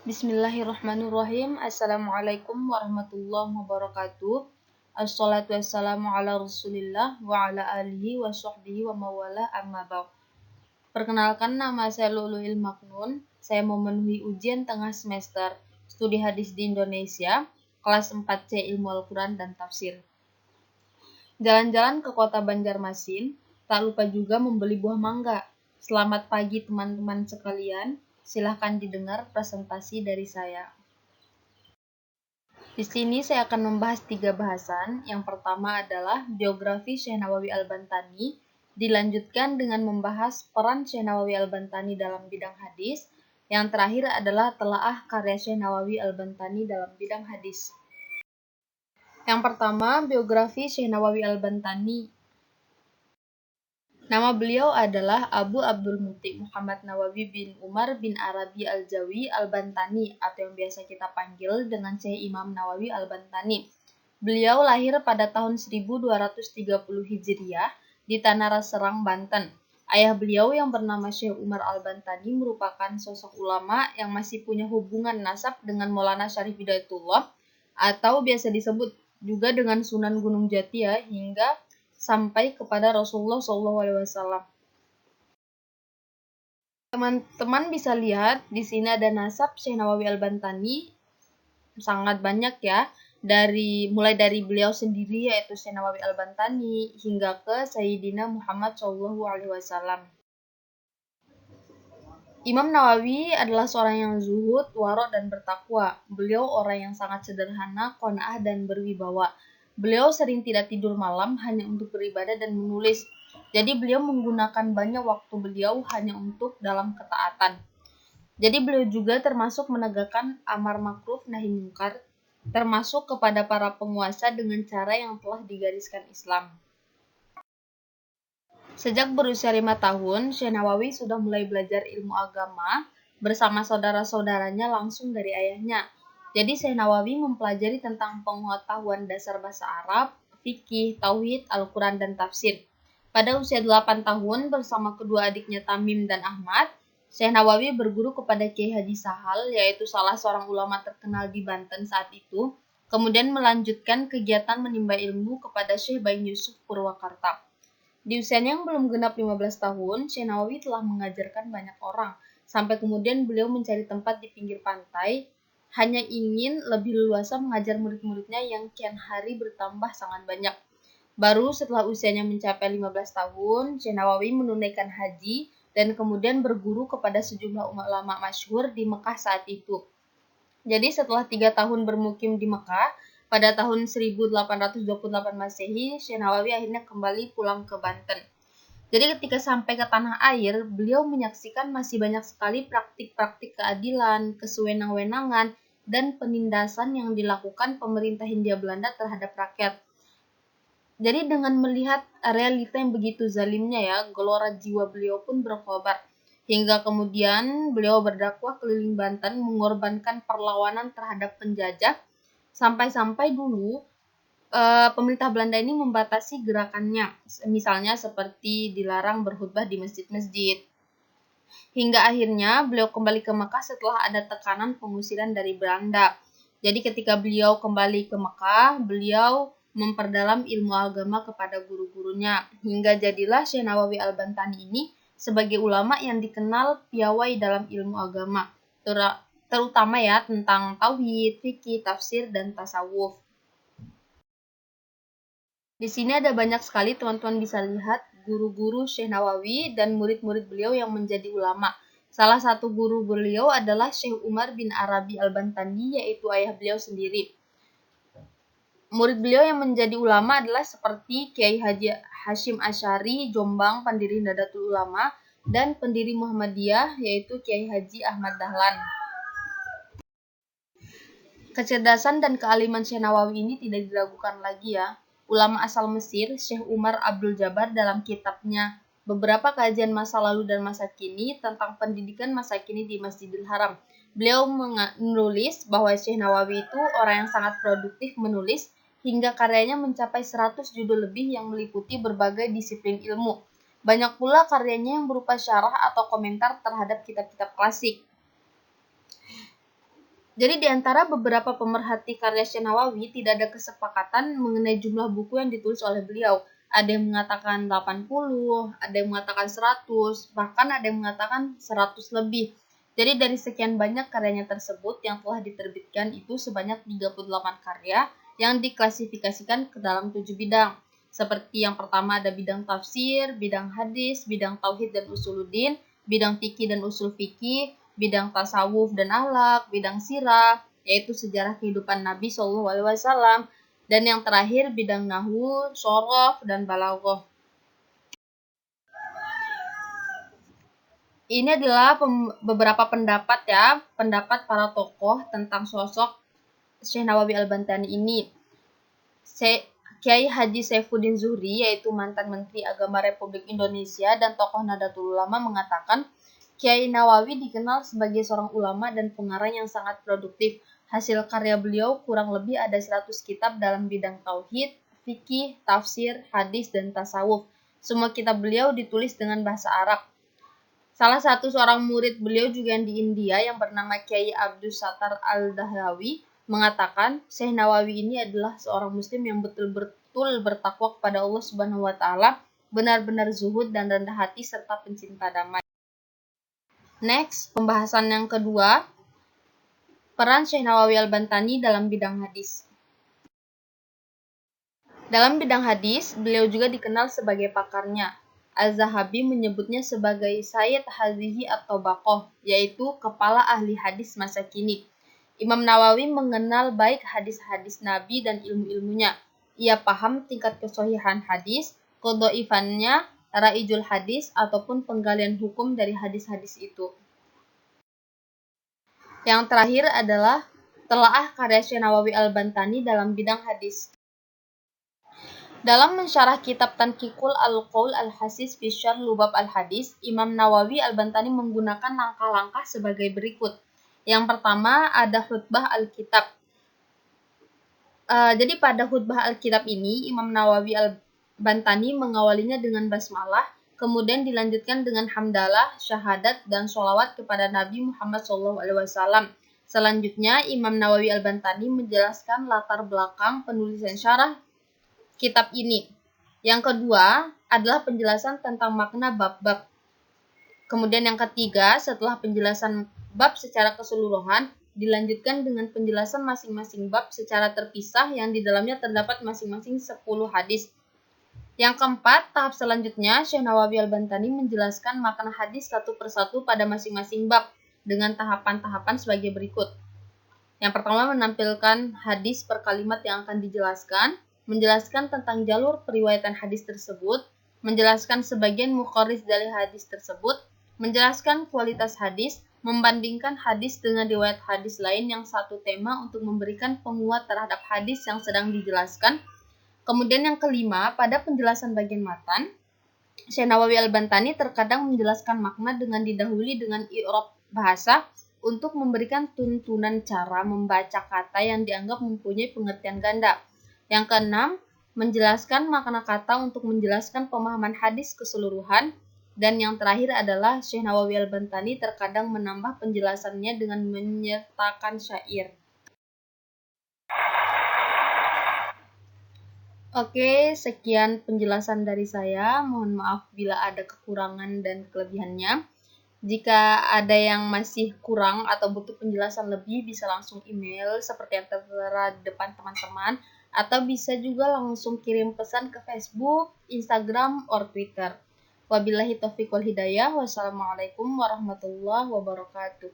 Bismillahirrahmanirrahim. Assalamualaikum warahmatullahi wabarakatuh. Assalatu wassalamu ala rasulillah wa ala alihi wa sahbihi wa mawala amma ba'd. Perkenalkan, nama saya Luluil Maknun. Saya memenuhi ujian tengah semester Studi Hadis di Indonesia, kelas 4C Ilmu Al-Quran dan Tafsir. Jalan-jalan ke kota Banjarmasin, tak lupa juga membeli buah mangga. Selamat pagi teman-teman sekalian. Silahkan didengar presentasi dari saya. Di sini saya akan membahas 3 bahasan. Yang pertama adalah biografi Syekh Nawawi Al-Bantani, dilanjutkan dengan membahas peran Syekh Nawawi Al-Bantani dalam bidang hadis. Yang terakhir adalah telaah karya Syekh Nawawi Al-Bantani dalam bidang hadis. Yang pertama, biografi Syekh Nawawi Al-Bantani. Nama beliau adalah Abu Abdul Muti Muhammad Nawawi bin Umar bin Arabi Al-Jawi Al-Bantani, atau yang biasa kita panggil dengan Syekh Imam Nawawi Al-Bantani. Beliau lahir pada tahun 1230 Hijriah di Tanah Serang, Banten. Ayah beliau yang bernama Syekh Umar Al-Bantani merupakan sosok ulama yang masih punya hubungan nasab dengan Maulana Syarif Hidayatullah, atau biasa disebut juga dengan Sunan Gunung Jati ya, hingga sampai kepada Rasulullah SAW. Teman-teman bisa lihat di sini ada nasab Syekh Nawawi Al-Bantani sangat banyak ya, mulai dari beliau sendiri yaitu Syekh Nawawi Al-Bantani hingga ke Sayyidina Muhammad SAW. Imam Nawawi adalah seorang yang zuhud, warok, dan bertakwa. Beliau orang yang sangat sederhana, qanaah, dan berwibawa. Beliau sering tidak tidur malam hanya untuk beribadah dan menulis. Jadi beliau menggunakan banyak waktu beliau hanya untuk dalam ketaatan. Jadi beliau juga termasuk menegakkan amar ma'ruf nahi munkar, termasuk kepada para penguasa dengan cara yang telah digariskan Islam. Sejak berusia 5 tahun, Syekh Nawawi sudah mulai belajar ilmu agama bersama saudara-saudaranya langsung dari ayahnya. Jadi Syekh Nawawi mempelajari tentang pengetahuan dasar bahasa Arab, fikih, tauhid, Al-Quran, dan tafsir. Pada usia 8 tahun bersama kedua adiknya Tamim dan Ahmad, Syekh Nawawi berguru kepada Kiai Haji Sahal, yaitu salah seorang ulama terkenal di Banten saat itu, kemudian melanjutkan kegiatan menimba ilmu kepada Syekh Bain Yusuf Purwakarta. Di usianya yang belum genap 15 tahun, Syekh Nawawi telah mengajarkan banyak orang, sampai kemudian beliau mencari tempat di pinggir pantai, hanya ingin lebih leluasa mengajar murid-muridnya yang kian hari bertambah sangat banyak. Baru setelah usianya mencapai 15 tahun, Syekh Nawawi menunaikan haji dan kemudian berguru kepada sejumlah ulama masyhur di Mekah saat itu. Jadi setelah 3 tahun bermukim di Mekah, pada tahun 1828 Masehi, Syekh Nawawi akhirnya kembali pulang ke Banten. Jadi ketika sampai ke tanah air, beliau menyaksikan masih banyak sekali praktik-praktik keadilan, kesewenang-wenangan, dan penindasan yang dilakukan pemerintah Hindia Belanda terhadap rakyat. Jadi dengan melihat realita yang begitu zalimnya ya, gelora jiwa beliau pun berkobar. Hingga kemudian beliau berdakwah keliling Banten, mengorbankan perlawanan terhadap penjajah, sampai-sampai dulu pemerintah Belanda ini membatasi gerakannya, misalnya seperti dilarang berkhutbah di masjid-masjid. Hingga akhirnya beliau kembali ke Mekah setelah ada tekanan pengusiran dari Belanda. Jadi ketika beliau kembali ke Mekah, beliau memperdalam ilmu agama kepada guru-gurunya. Hingga jadilah Syekh Nawawi Al-Bantani ini sebagai ulama yang dikenal piawai dalam ilmu agama, terutama ya tentang tauhid, fikih, tafsir, dan tasawuf. Di sini ada banyak sekali teman-teman bisa lihat guru-guru Syekh Nawawi dan murid-murid beliau yang menjadi ulama. Salah satu guru beliau adalah Syekh Umar bin Arabi Al-Bantani, yaitu ayah beliau sendiri. Murid beliau yang menjadi ulama adalah seperti Kiai Haji Hashim Asy'ari Jombang, pendiri Nahdlatul Ulama, dan pendiri Muhammadiyah, yaitu Kiai Haji Ahmad Dahlan. Kecerdasan dan kealiman Syekh Nawawi ini tidak diragukan lagi ya. Ulama asal Mesir, Syekh Umar Abdul Jabbar, dalam kitabnya Beberapa Kajian Masa Lalu dan Masa Kini tentang pendidikan masa kini di Masjidil Haram, beliau menulis bahwa Syekh Nawawi itu orang yang sangat produktif menulis, hingga karyanya mencapai 100 judul lebih yang meliputi berbagai disiplin ilmu. Banyak pula karyanya yang berupa syarah atau komentar terhadap kitab-kitab klasik. Jadi di antara beberapa pemerhati karya Syekh Nawawi tidak ada kesepakatan mengenai jumlah buku yang ditulis oleh beliau. Ada yang mengatakan 80, ada yang mengatakan 100, bahkan ada yang mengatakan 100 lebih. Jadi dari sekian banyak karyanya tersebut yang telah diterbitkan itu sebanyak 38 karya yang diklasifikasikan ke dalam 7 bidang. Seperti yang pertama ada bidang tafsir, bidang hadis, bidang tauhid dan usuluddin, bidang fikih dan usul fikih, bidang tasawuf dan akhlak, bidang sirah, yaitu sejarah kehidupan Nabi SAW, dan yang terakhir bidang nahwu, shorof, dan balaghah. Ini adalah beberapa pendapat para tokoh tentang sosok Syekh Nawawi Al-Bantani ini. Kiai Haji Saifuddin Zuhri, yaitu mantan Menteri Agama Republik Indonesia dan tokoh Nahdlatul Ulama, mengatakan Kiai Nawawi dikenal sebagai seorang ulama dan pengarang yang sangat produktif. Hasil karya beliau kurang lebih ada 100 kitab dalam bidang tauhid, fikih, tafsir, hadis, dan tasawuf. Semua kitab beliau ditulis dengan bahasa Arab. Salah satu seorang murid beliau juga yang di India yang bernama Kiai Abdus Sattar Al-Dahlawi mengatakan Syekh Nawawi ini adalah seorang muslim yang betul-betul bertakwa kepada Allah Subhanahu wa taala, benar-benar zuhud dan rendah hati serta pencinta damai. Next, pembahasan yang kedua, peran Syekh Nawawi Al-Bantani dalam bidang hadis. Dalam bidang hadis, beliau juga dikenal sebagai pakarnya. Az-Zahabi menyebutnya sebagai Sayyid Hadhihi at-Tabaqah, yaitu kepala ahli hadis masa kini. Imam Nawawi mengenal baik hadis-hadis Nabi dan ilmu-ilmunya. Ia paham tingkat kesohihan hadis, kedhaifannya, raijul hadis, ataupun penggalian hukum dari hadis-hadis itu. Yang terakhir adalah telaah karya Syekh Nawawi Al-Bantani dalam bidang hadis. Dalam mensyarah kitab Tanqiqul Al-Qaul Al-Hasis fi Syarh Lubab Al-Hadis, Imam Nawawi Al-Bantani menggunakan langkah-langkah sebagai berikut. Yang pertama ada khutbah Al-Kitab. Jadi pada khutbah Al-Kitab ini, Imam Nawawi Al-Bantani mengawalinya dengan basmalah, kemudian dilanjutkan dengan hamdalah, syahadat, dan sholawat kepada Nabi Muhammad SAW. Selanjutnya, Imam Nawawi Al-Bantani menjelaskan latar belakang penulisan syarah kitab ini. Yang kedua adalah penjelasan tentang makna bab-bab. Kemudian yang ketiga, setelah penjelasan bab secara keseluruhan, dilanjutkan dengan penjelasan masing-masing bab secara terpisah yang di dalamnya terdapat masing-masing 10 hadis. Yang keempat, tahap selanjutnya, Syekh Nawawi Al-Bantani menjelaskan makna hadis satu persatu pada masing-masing bab dengan tahapan-tahapan sebagai berikut. Yang pertama, menampilkan hadis per kalimat yang akan dijelaskan, menjelaskan tentang jalur periwayatan hadis tersebut, menjelaskan sebagian mukharis dari hadis tersebut, menjelaskan kualitas hadis, membandingkan hadis dengan riwayat hadis lain yang satu tema untuk memberikan penguat terhadap hadis yang sedang dijelaskan. Kemudian yang kelima, pada penjelasan bagian matan, Syekh Nawawi Al-Bantani terkadang menjelaskan makna dengan didahului dengan i'rab bahasa untuk memberikan tuntunan cara membaca kata yang dianggap mempunyai pengertian ganda. Yang keenam, menjelaskan makna kata untuk menjelaskan pemahaman hadis keseluruhan. Dan yang terakhir adalah Syekh Nawawi Al-Bantani terkadang menambah penjelasannya dengan menyertakan syair. Oke, sekian penjelasan dari saya. Mohon maaf bila ada kekurangan dan kelebihannya. Jika ada yang masih kurang atau butuh penjelasan lebih, bisa langsung email seperti yang tertera di depan teman-teman, atau bisa juga langsung kirim pesan ke Facebook, Instagram, or Twitter. Wabillahi taufiq wal hidayah. Wassalamualaikum warahmatullahi wabarakatuh.